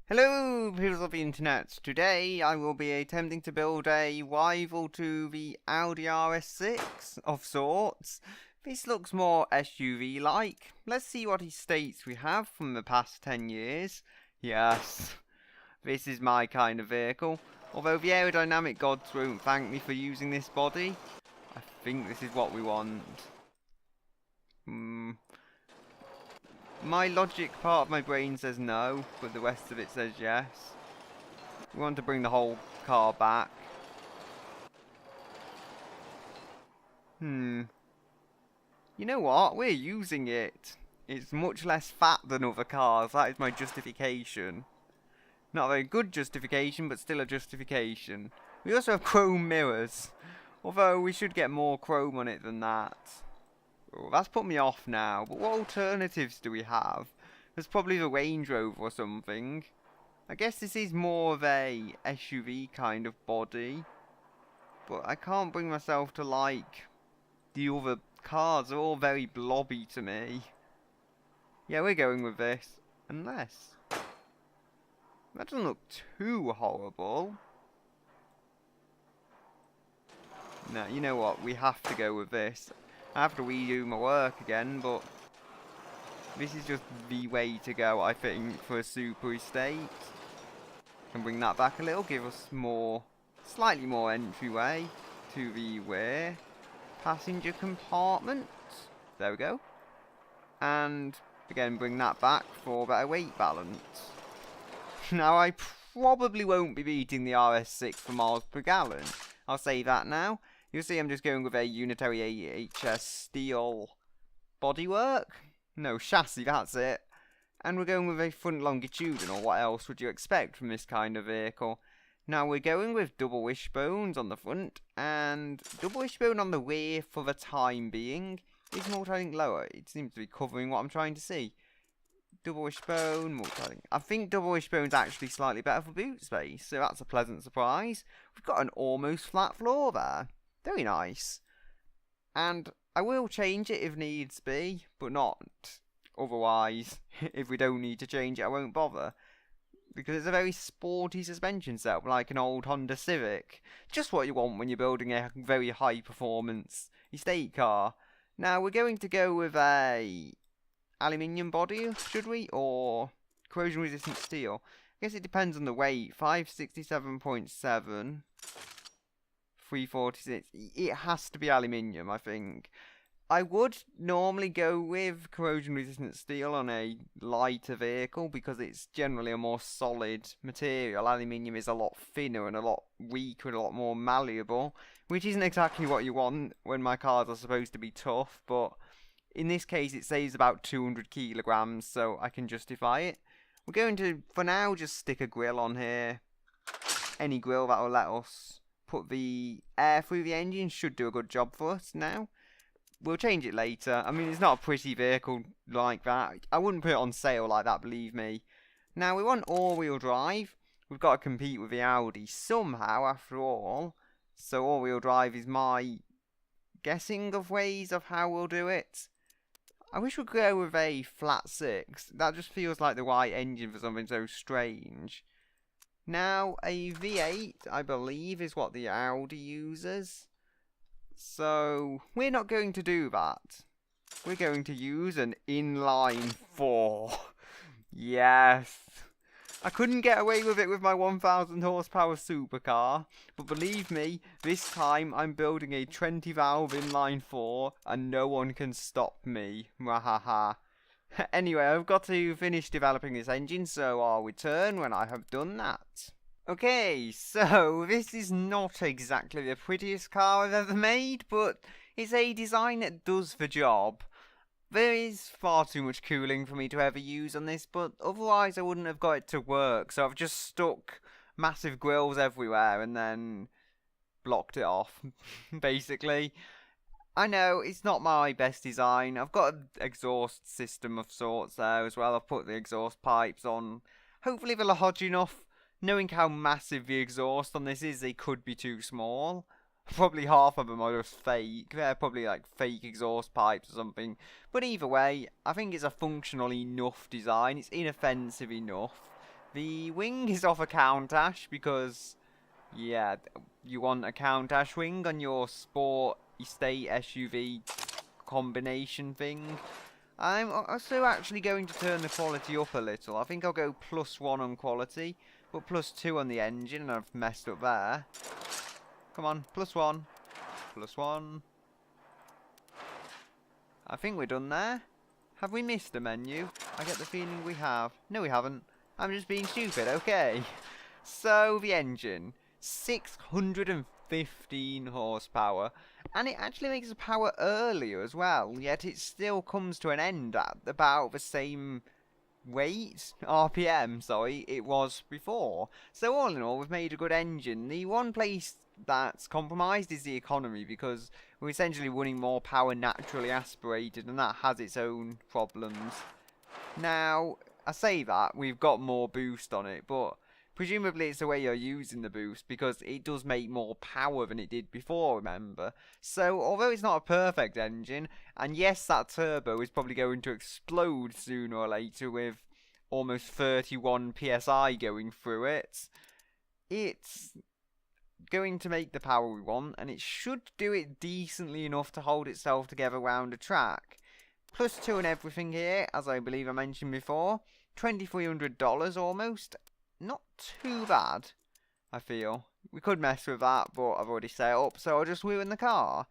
Hello, people of the internet. Today I will be attempting to build a rival to the Audi RS6 of sorts. This looks more SUV-like. Let's see what he states we have from the past 10 years. Yes, this is my kind of vehicle. Although the aerodynamic gods won't thank me for using this body, I think this is what we want. My logic part of my brain says no, but the rest of it says yes. We want to bring the whole car back. You know what? We're using it. It's much less fat than other cars. That is my justification. Not a very good justification, but still a justification. We also have chrome mirrors. Although we should get more chrome on it than that. Oh, that's put me off now, but what alternatives do we have? There's probably the Range Rover or something. I guess this is more of a SUV kind of body. But I can't bring myself to like the other cars. They're all very blobby to me. Yeah, we're going with this. Unless... that doesn't look too horrible. No, you know what? We have to go with this. I have to redo my work again, but this is just the way to go, I think, for a super estate. Can bring that back a little, give us slightly more entryway to the rear passenger compartment. There we go. And again, bring that back for better weight balance. Now, I probably won't be beating the RS6 for miles per gallon. I'll say that now. You'll see I'm just going with a unitary AHS steel bodywork. No, chassis, that's it. And we're going with a front longitudinal. What else would you expect from this kind of vehicle? Now we're going with double wishbones on the front and double wishbone on the rear for the time being. Is multi-link lower? It seems to be covering what I'm trying to see. Double wishbone, multi-link. I think double wishbone's actually slightly better for boot space, so that's a pleasant surprise. We've got an almost flat floor there. Very nice. And I will change it if needs be, but not otherwise. If we don't need to change it, I won't bother. Because it's a very sporty suspension setup, like an old Honda Civic. Just what you want when you're building a very high performance estate car. Now we're going to go with a aluminium body, should we? Or corrosion resistant steel. I guess it depends on the weight. 567.7. 346. It has to be aluminium, I think. I would normally go with corrosion resistant steel on a lighter vehicle because it's generally a more solid material. Aluminium is a lot thinner and a lot weaker and a lot more malleable, which isn't exactly what you want when my cars are supposed to be tough, but in this case it saves about 200 kilograms, so I can justify it. We're going to, for now, just stick a grill on here. Any grill that will let us put the air through the engine should do a good job for us now. We'll change it later. I mean, it's not a pretty vehicle like that. I wouldn't put it on sale like that, believe me. Now, we want all-wheel drive. We've got to compete with the Audi somehow, after all. So all-wheel drive is my guessing of ways of how we'll do it. I wish we could go with a flat 6. That just feels like the right engine for something so strange. Now, a V8, I believe, is what the Audi uses. So, we're not going to do that. We're going to use an inline 4. Yes. I couldn't get away with it with my 1000 horsepower supercar, but believe me, this time I'm building a 20 valve inline 4 and no one can stop me. Mwahaha. Anyway, I've got to finish developing this engine, so I'll return when I have done that. Okay, so this is not exactly the prettiest car I've ever made, but it's a design that does the job. There is far too much cooling for me to ever use on this, but otherwise I wouldn't have got it to work, so I've just stuck massive grills everywhere and then blocked it off, basically. I know, it's not my best design. I've got an exhaust system of sorts there as well. I've put the exhaust pipes on. Hopefully they're large enough. Knowing how massive the exhaust on this is, they could be too small. Probably half of them are just fake. They're probably like fake exhaust pipes or something. But either way, I think it's a functional enough design. It's inoffensive enough The wing is off a Countach because, yeah, you want a Countach wing on your sport estate SUV combination thing. I'm also actually going to turn the quality up a little. I think I'll go +1 on quality, but +2 on the engine, and I've messed up there. Come on, +1, +1. I think we're done there. Have we missed a menu? I get the feeling we have. No, we haven't. I'm just being stupid, okay. So, the engine. 615 horsepower. And it actually makes the power earlier as well, yet it still comes to an end at about the same RPM, sorry, it was before. So all in all, we've made a good engine. The one place that's compromised is the economy, because we're essentially running more power naturally aspirated, and that has its own problems. Now, I say that, we've got more boost on it, but presumably it's the way you're using the boost, because it does make more power than it did before, remember? So, although it's not a perfect engine, and yes, that turbo is probably going to explode sooner or later with almost 31 PSI going through it, it's going to make the power we want, and it should do it decently enough to hold itself together around a track. +2 and everything here, as I believe I mentioned before. $2,300 almost. Not too bad, I feel. We could mess with that, but I've already set it up, so I'll just ruin the car.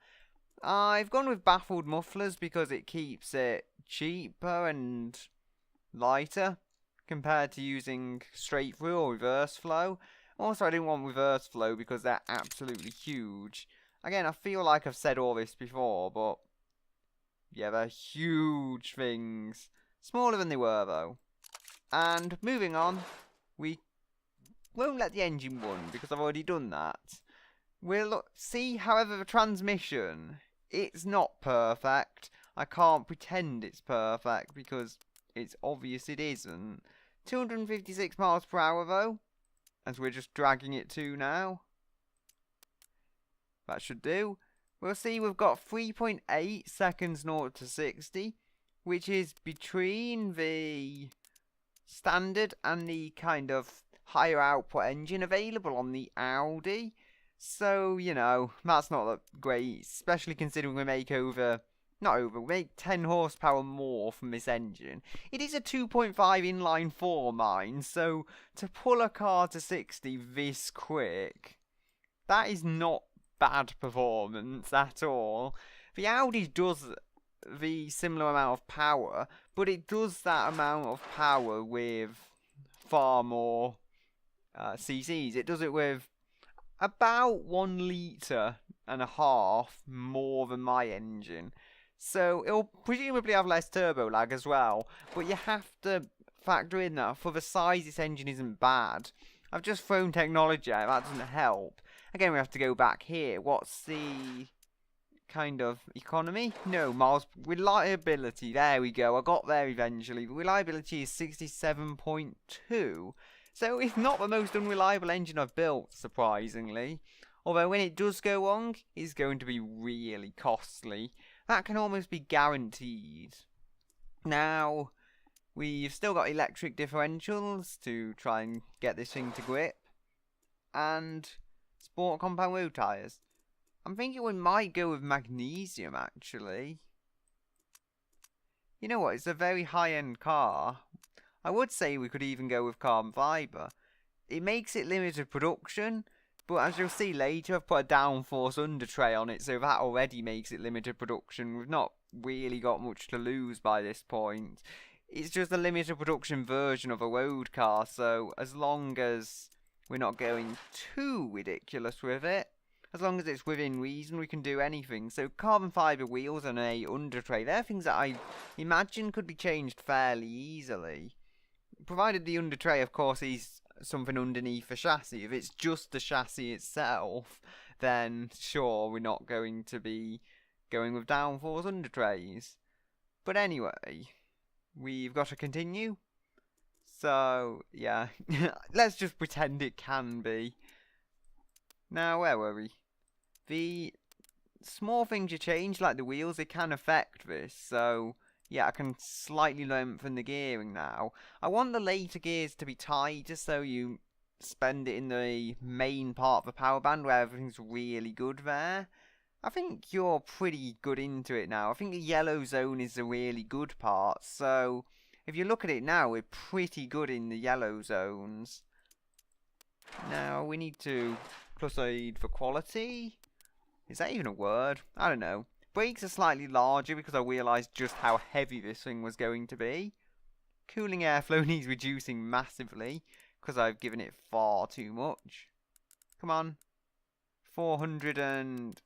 I've gone with baffled mufflers because it keeps it cheaper and lighter compared to using straight through or reverse flow. Also, I didn't want reverse flow because they're absolutely huge. Again, I feel like I've said all this before, but yeah, they're huge things. Smaller than they were, though. And moving on, we won't let the engine run because I've already done that. We'll see, however, the transmission, it's not perfect. I can't pretend it's perfect because it's obvious it isn't. 256 miles per hour, though, as we're just dragging it to now. That should do. We'll see we've got 3.8 seconds 0 to 60, which is between the standard and the kind of higher output engine available on the Audi. So, you know, that's not that great, especially considering we make we make 10 horsepower more from this engine. It is a 2.5 inline 4 mine, so to pull a car to 60 this quick, that is not bad performance at all. The Audi does the similar amount of power, but it does that amount of power with far more cc's. It does it with about 1.5 litres more than my engine. So it'll presumably have less turbo lag as well, but you have to factor in that for the size this engine isn't bad. I've just thrown technology out, that doesn't help. Again, we have to go back here. What's the kind of economy? No, miles. Reliability, there we go. I got there eventually. Reliability is 67.2. So it's not the most unreliable engine I've built, surprisingly. Although when it does go wrong, it's going to be really costly. That can almost be guaranteed. Now, we've still got electric differentials to try and get this thing to grip. And sport compound wheel tyres. I'm thinking we might go with magnesium, actually. You know what, it's a very high-end car. I would say we could even go with carbon fibre. It makes it limited production, but as you'll see later, I've put a downforce under tray on it, so that already makes it limited production. We've not really got much to lose by this point. It's just a limited production version of a road car, so as long as we're not going too ridiculous with it, as long as it's within reason, we can do anything. So carbon fibre wheels and a under tray, they're things that I imagine could be changed fairly easily. Provided the under tray, of course, is something underneath the chassis. If it's just the chassis itself, then sure, we're not going to be going with downforce under trays. But anyway, we've got to continue. So, yeah, let's just pretend it can be. Now, where were we? The small things you change, like the wheels, they can affect this. So, Yeah, I can slightly lengthen the gearing now. I want the later gears to be tighter so you spend it in the main part of the power band where everything's really good there. I think you're pretty good into it now. I think the yellow zone is the really good part, so if you look at it now, we're pretty good in the yellow zones. Now we need to plus aid for quality. Is that even a word? I don't know. Brakes are slightly larger because I realised just how heavy this thing was going to be. Cooling airflow needs reducing massively because I've given it far too much. Come on. 400 and...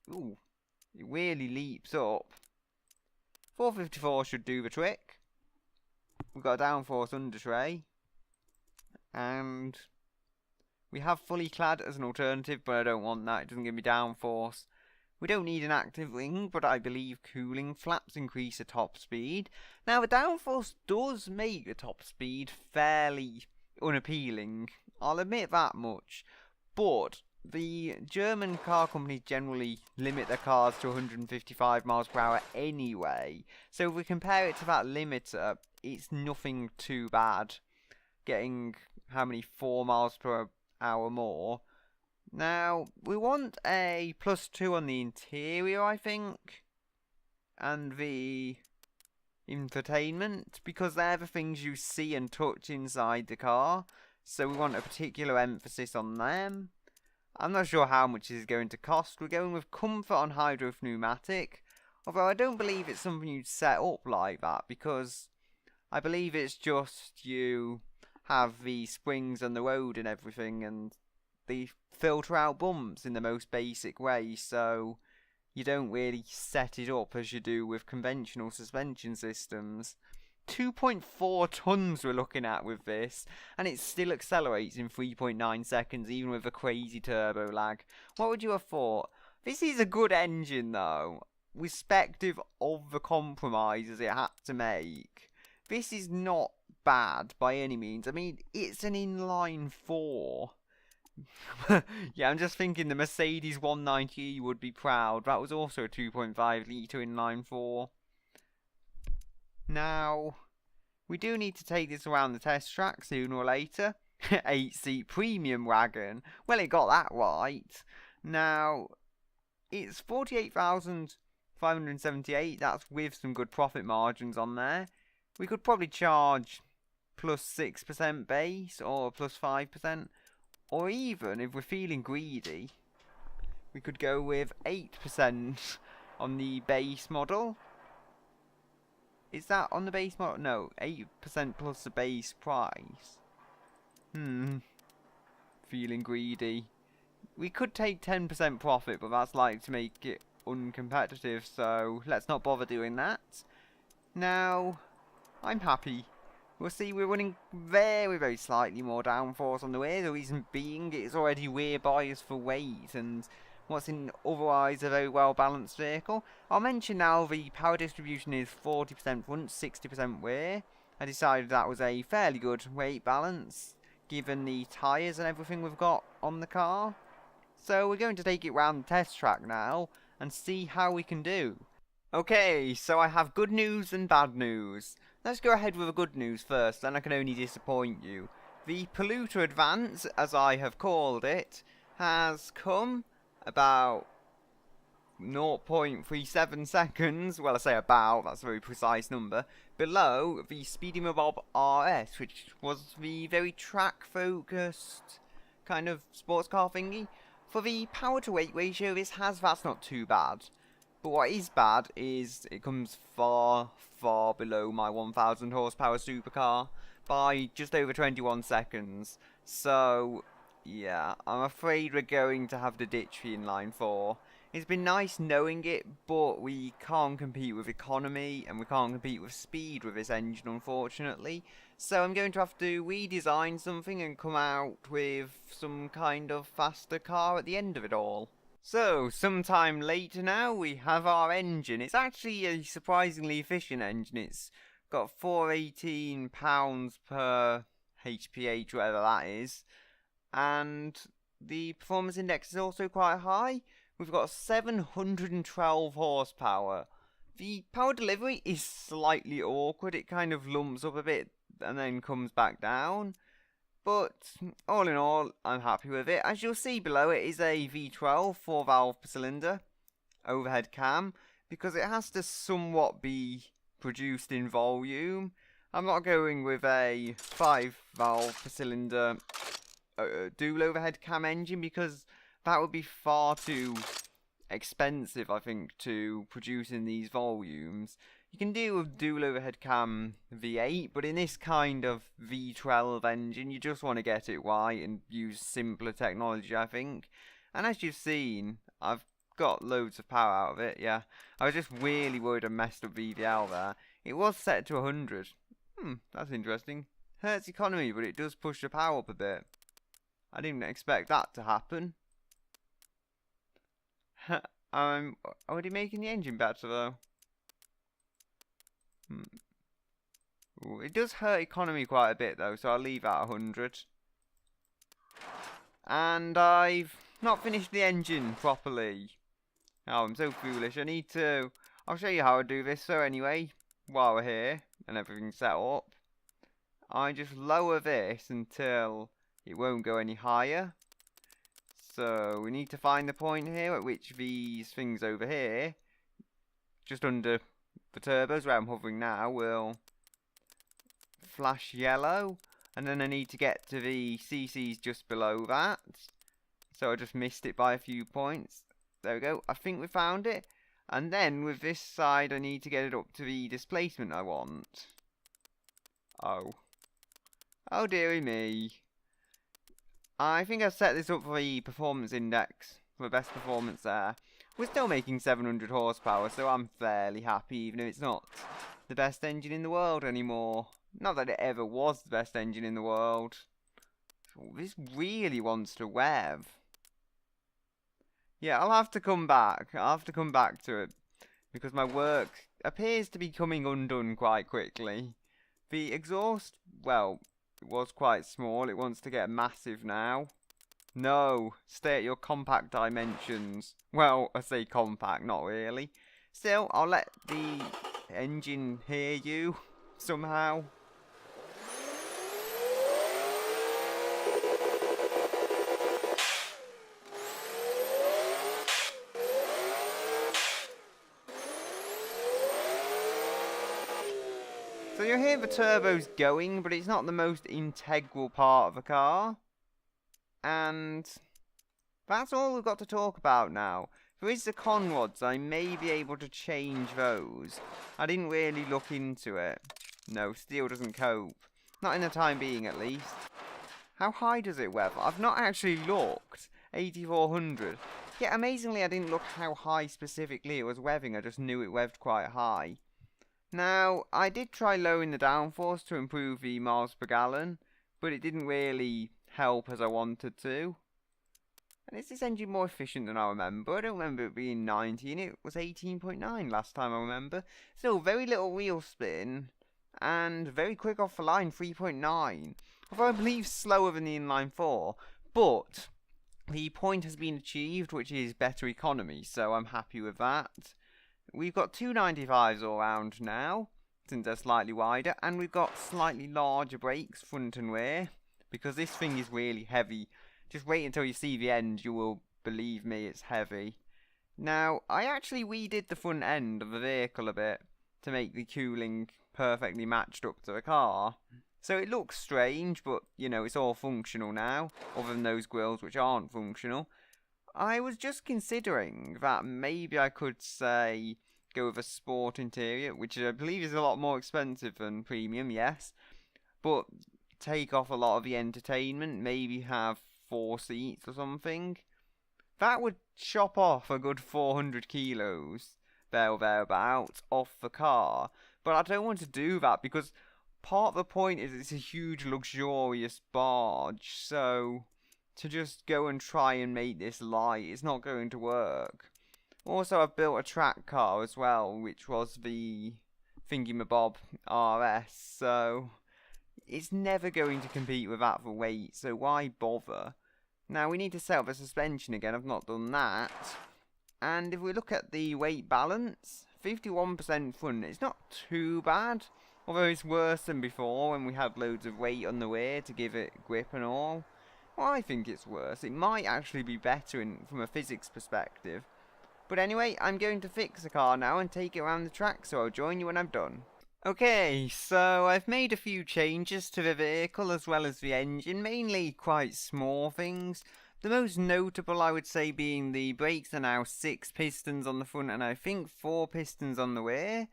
Ooh, it really leaps up. 454 should do the trick. We've got a downforce under tray. And we have fully clad as an alternative, but I don't want that. It doesn't give me downforce. We don't need an active ring, but I believe cooling flaps increase the top speed. Now, the downforce does make the top speed fairly unappealing. I'll admit that much. But the German car companies generally limit their cars to 155 miles per hour anyway. So if we compare it to that limiter, it's nothing too bad. Getting, how many, 4 miles per hour more. Now, we want a +2 on the interior, I think. And the infotainment, because they're the things you see and touch inside the car. So we want a particular emphasis on them. I'm not sure how much this is going to cost. We're going with comfort on hydro pneumatic. Although I don't believe it's something you'd set up like that, because I believe it's just you have the springs on the road and everything, and they filter out bumps in the most basic way, so you don't really set it up as you do with conventional suspension systems. 2.4 tons we're looking at with this, and it still accelerates in 3.9 seconds, even with a crazy turbo lag. What would you have thought? This is a good engine, though, respective of the compromises it had to make. This is not bad by any means. I mean, it's an inline 4. Yeah, I'm just thinking the Mercedes 190e would be proud. That was also a 2.5 litre inline 4. Now, we do need to take this around the test track sooner or later. 8-seat premium wagon. Well, it got that right. Now, it's 48,578. That's with some good profit margins on there. We could probably charge +6% base or +5%. Or even, if we're feeling greedy, we could go with 8% on the base model. Is that on the base model? No, 8% plus the base price. Feeling greedy. We could take 10% profit, but that's likely to make it uncompetitive, so let's not bother doing that. Now, I'm happy. We'll see, we're running very, very slightly more downforce on the way. The reason being it's already rear biased for weight and what's in otherwise a very well balanced vehicle. I'll mention now the power distribution is 40% front, 60% rear. I decided that was a fairly good weight balance given the tyres and everything we've got on the car. So we're going to take it round the test track now and see how we can do. Okay, so I have good news and bad news. Let's go ahead with the good news first, then I can only disappoint you. The polluter advance, as I have called it, has come about 0.37 seconds, well I say about, that's a very precise number, below the Speedy Mobob RS, which was the very track focused kind of sports car thingy. For the power to weight ratio that's not too bad. But what is bad is it comes far, far below my 1000 horsepower supercar by just over 21 seconds. So, yeah, I'm afraid we're going to have to ditch the inline 4. It's been nice knowing it, but we can't compete with economy and we can't compete with speed with this engine, unfortunately. So I'm going to have to redesign something and come out with some kind of faster car at the end of it all. So, sometime later now, we have our engine. It's actually a surprisingly efficient engine. It's got 418 pounds per HPH, whatever that is. And the performance index is also quite high. We've got 712 horsepower. The power delivery is slightly awkward. It kind of lumps up a bit and then comes back down. But all in all, I'm happy with it. As you'll see below, it is a V12 4 valve per cylinder overhead cam, because it has to somewhat be produced in volume. I'm not going with a 5 valve per cylinder dual overhead cam engine, because that would be far too expensive, I think, to produce in these volumes. You can do with dual overhead cam V8, but in this kind of V12 engine, you just want to get it right and use simpler technology, I think. And as you've seen, I've got loads of power out of it, yeah. I was just really worried I messed up VVL there. It was set to 100. That's interesting. Hurts economy, but it does push the power up a bit. I didn't expect that to happen. I'm already making the engine better though. Ooh, it does hurt economy quite a bit though, so I'll leave that 100. And I've not finished the engine properly. Oh, I'm so foolish. I'll show you how I do this. So anyway, while we're here and everything's set up, I just lower this until it won't go any higher. So we need to find the point here at which these things over here, just under the turbos where I'm hovering now, will flash yellow. And then I need to get to the CCs just below that. So I just missed it by a few points. There we go. I think we found it. And then with this side, I need to get it up to the displacement I want. Oh. Oh dearie me. I think I've set this up for the performance index, for the best performance there. We're still making 700 horsepower, so I'm fairly happy, even if it's not the best engine in the world anymore. Not that it ever was the best engine in the world. This really wants to rev. Yeah, I'll have to come back. I'll have to come back to it, because my work appears to be coming undone quite quickly. The exhaust, well, it was quite small. It wants to get massive now. No, stay at your compact dimensions. Well, I say compact, not really. Still, I'll let the engine hear you somehow. So you'll hear the turbos going, but it's not the most integral part of the car. And that's all we've got to talk about now. There is the con rods. I may be able to change those. I didn't really look into it. No, steel doesn't cope. Not in the time being, at least. How high does it rev? I've not actually looked. 8400. Yeah, amazingly, I didn't look how high specifically it was revving. I just knew it revved quite high. Now, I did try lowering the downforce to improve the miles per gallon, but it didn't really help as I wanted to. And is this engine more efficient than I remember? I don't remember it being 19, it was 18.9 last time I remember. Still, very little wheel spin, and very quick off the line, 3.9. Although I believe slower than the inline 4, but the point has been achieved, which is better economy, so I'm happy with that. We've got 295s all round now, since they're slightly wider, and we've got slightly larger brakes, front and rear, because this thing is really heavy. Just wait until you see the end, you will believe me, it's heavy. Now, I actually redid the front end of the vehicle a bit to make the cooling perfectly matched up to the car. So it looks strange, but, you know, it's all functional now, other than those grills which aren't functional. I was just considering that maybe I could, say, go with a sport interior, which I believe is a lot more expensive than premium, yes, but take off a lot of the entertainment, maybe have 4 seats or something. That would chop off a good 400 kilos, thereabouts, off the car, but I don't want to do that because part of the point is it's a huge luxurious barge, so to just go and try and make this light, it's not going to work. Also, I've built a track car as well, which was the Thingamabob RS, so it's never going to compete with that for weight, so why bother? Now, we need to set up the suspension again, I've not done that. And if we look at the weight balance, 51% front. It's not too bad, although it's worse than before when we had loads of weight on the rear to give it grip and all. Well, I think it's worse. It might actually be better from a physics perspective. But anyway, I'm going to fix the car now and take it around the track, so I'll join you when I'm done. Okay, so I've made a few changes to the vehicle as well as the engine, mainly quite small things. The most notable, I would say, being the brakes are now 6 pistons on the front and I think 4 pistons on the rear.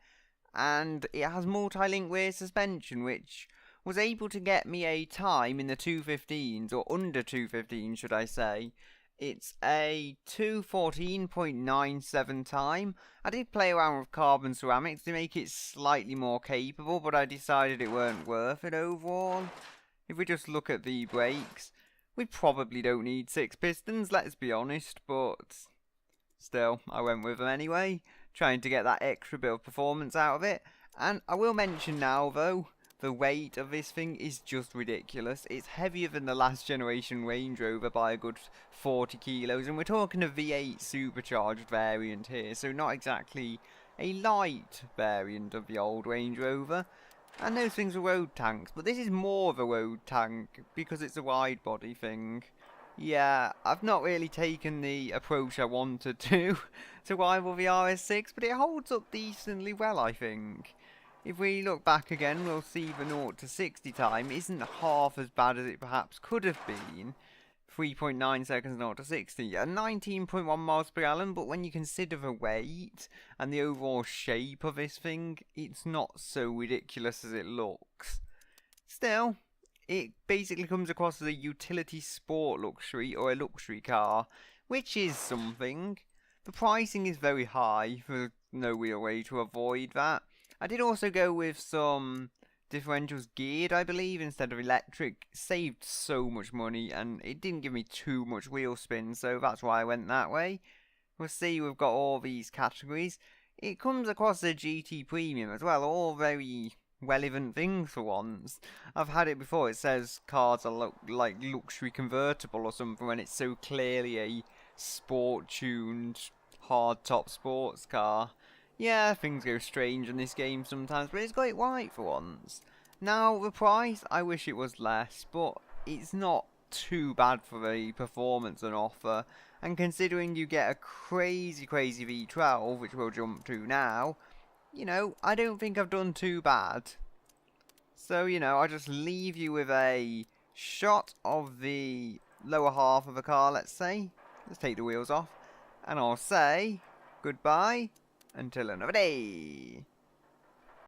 And it has multi-link rear suspension, which was able to get me a time in the 215s, or under 215 should I say. It's a 2:14.97 time. I did play around with carbon ceramics to make it slightly more capable, but I decided it weren't worth it overall. If we just look at the brakes, we probably don't need 6 pistons, let's be honest, but still, I went with them anyway, trying to get that extra bit of performance out of it. And I will mention now, though, the weight of this thing is just ridiculous. It's heavier than the last generation Range Rover by a good 40 kilos, and we're talking a V8 supercharged variant here, so not exactly a light variant of the old Range Rover. And those things are road tanks, but this is more of a road tank because it's a wide body thing. Yeah, I've not really taken the approach I wanted to rival the RS6, but it holds up decently well, I think. If we look back again, we'll see the 0 to 60 time isn't half as bad as it perhaps could have been. 3.9 seconds 0 to 60 and 19.1 miles per gallon, but when you consider the weight and the overall shape of this thing, it's not so ridiculous as it looks. Still, it basically comes across as a utility sport luxury or a luxury car, which is something. The pricing is very high, there's no real way to avoid that. I did also go with some differentials geared, I believe, instead of electric. Saved so much money and it didn't give me too much wheel spin, so that's why I went that way. We'll see, we've got all these categories. It comes across as a GT Premium as well, all very relevant things for once. I've had it before, it says cars are like luxury convertible or something when it's so clearly a sport-tuned, hard-top sports car. Yeah, things go strange in this game sometimes, but it's got it right for once. Now, the price, I wish it was less, but it's not too bad for the performance on offer. And considering you get a crazy V12, which we'll jump to now, you know, I don't think I've done too bad. So, you know, I'll just leave you with a shot of the lower half of the car, let's say. Let's take the wheels off. And I'll say goodbye until another day.